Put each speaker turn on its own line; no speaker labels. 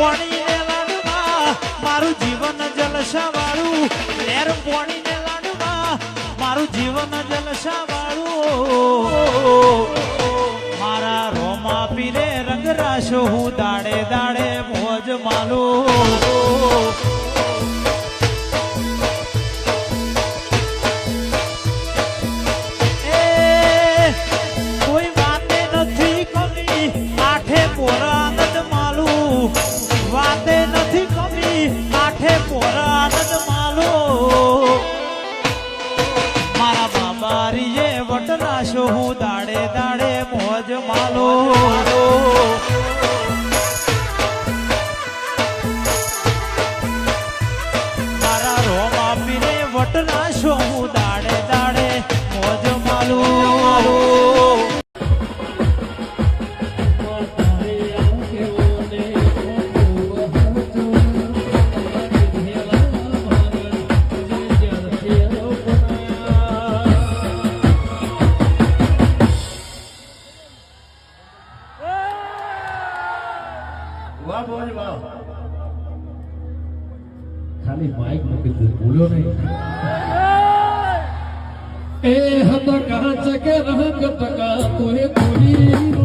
પોણી ને લાડવા મારું જીવન જલસા વાળું લેર પોણી ને લાડવા મારું જીવન જલસા વાળું મારા રોમા પીરે રંગ રાશો હું દાડે દાડે મોજ માલું વાતે નથી કમી આઠે પોરાનંદ માલો મારા બાબારીએ વટરાશો હું દાડે દાડે મોજ માલો મારા રોમા પીરે વટરાશો હું દાડે દાડે મોજ માલો
ખાલી માઇક મૂકી દે ભૂલો નહીં એ હતા કાંચ કે રહક ટકા તોય પૂરી